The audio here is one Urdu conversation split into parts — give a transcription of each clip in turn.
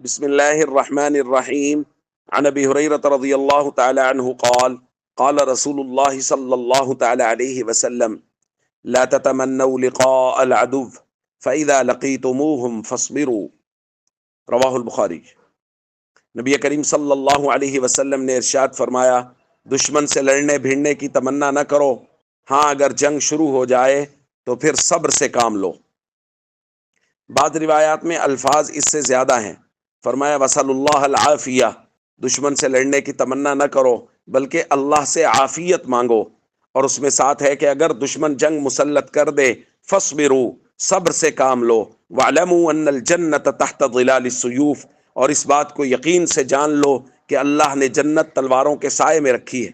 بسم الله الرحمن الرحيم. عن ابي هريره رضي الله تعالى عنه قال قال رسول الله صلى الله تعالى عليه وسلم: لا تتمنوا لقاء العدو فاذا لقيتموهم فاصبروا. رواہ البخاری۔ نبی کریم صلی اللہ علیہ وسلم نے ارشاد فرمایا، دشمن سے لڑنے بھیڑنے کی تمنا نہ کرو، ہاں اگر جنگ شروع ہو جائے تو پھر صبر سے کام لو۔ بعض روایات میں الفاظ اس سے زیادہ ہیں۔ فرمایا وصل اللہ العافیہ، دشمن سے لڑنے کی تمنا نہ کرو بلکہ اللہ سے عافیت مانگو، اور اس میں ساتھ ہے کہ اگر دشمن جنگ مسلط کر دے فاصبروا، صبر سے کام لو، واعلموا ان الجنت تحت ظلال السیوف، اور اس بات کو یقین سے جان لو کہ اللہ نے جنت تلواروں کے سائے میں رکھی ہے۔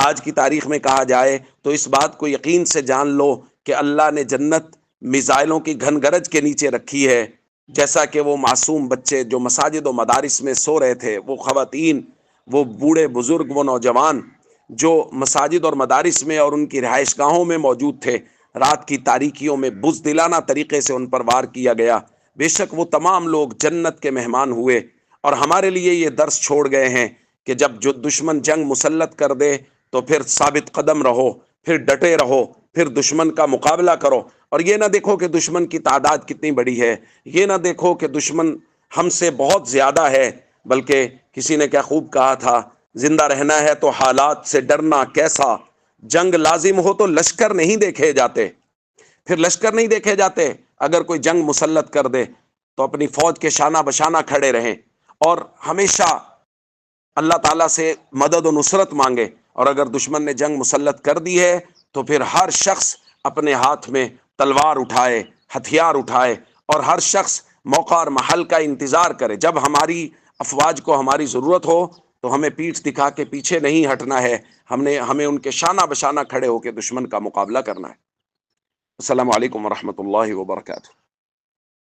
آج کی تاریخ میں کہا جائے تو اس بات کو یقین سے جان لو کہ اللہ نے جنت میزائلوں کی گھن گرج کے نیچے رکھی ہے۔ جیسا کہ وہ معصوم بچے جو مساجد و مدارس میں سو رہے تھے، وہ خواتین، وہ بوڑھے بزرگ، وہ نوجوان جو مساجد اور مدارس میں اور ان کی رہائش گاہوں میں موجود تھے، رات کی تاریکیوں میں بزدلانہ طریقے سے ان پر وار کیا گیا، بے شک وہ تمام لوگ جنت کے مہمان ہوئے، اور ہمارے لیے یہ درس چھوڑ گئے ہیں کہ جب جو دشمن جنگ مسلط کر دے تو پھر ثابت قدم رہو، پھر ڈٹے رہو، پھر دشمن کا مقابلہ کرو، اور یہ نہ دیکھو کہ دشمن کی تعداد کتنی بڑی ہے، یہ نہ دیکھو کہ دشمن ہم سے بہت زیادہ ہے، بلکہ کسی نے کیا خوب کہا تھا، زندہ رہنا ہے تو حالات سے ڈرنا کیسا، جنگ لازم ہو تو لشکر نہیں دیکھے جاتے، پھر لشکر نہیں دیکھے جاتے۔ اگر کوئی جنگ مسلط کر دے تو اپنی فوج کے شانہ بشانہ کھڑے رہیں، اور ہمیشہ اللہ تعالیٰ سے مدد و نصرت مانگے، اور اگر دشمن نے جنگ مسلط کر دی ہے تو پھر ہر شخص اپنے ہاتھ میں تلوار اٹھائے، ہتھیار اٹھائے، اور ہر شخص موقع اور محل کا انتظار کرے۔ جب ہماری افواج کو ہماری ضرورت ہو تو ہمیں پیٹھ دکھا کے پیچھے نہیں ہٹنا ہے، ہمیں ان کے شانہ بشانہ کھڑے ہو کے دشمن کا مقابلہ کرنا ہے۔ السلام علیکم ورحمۃ اللہ وبرکاتہ۔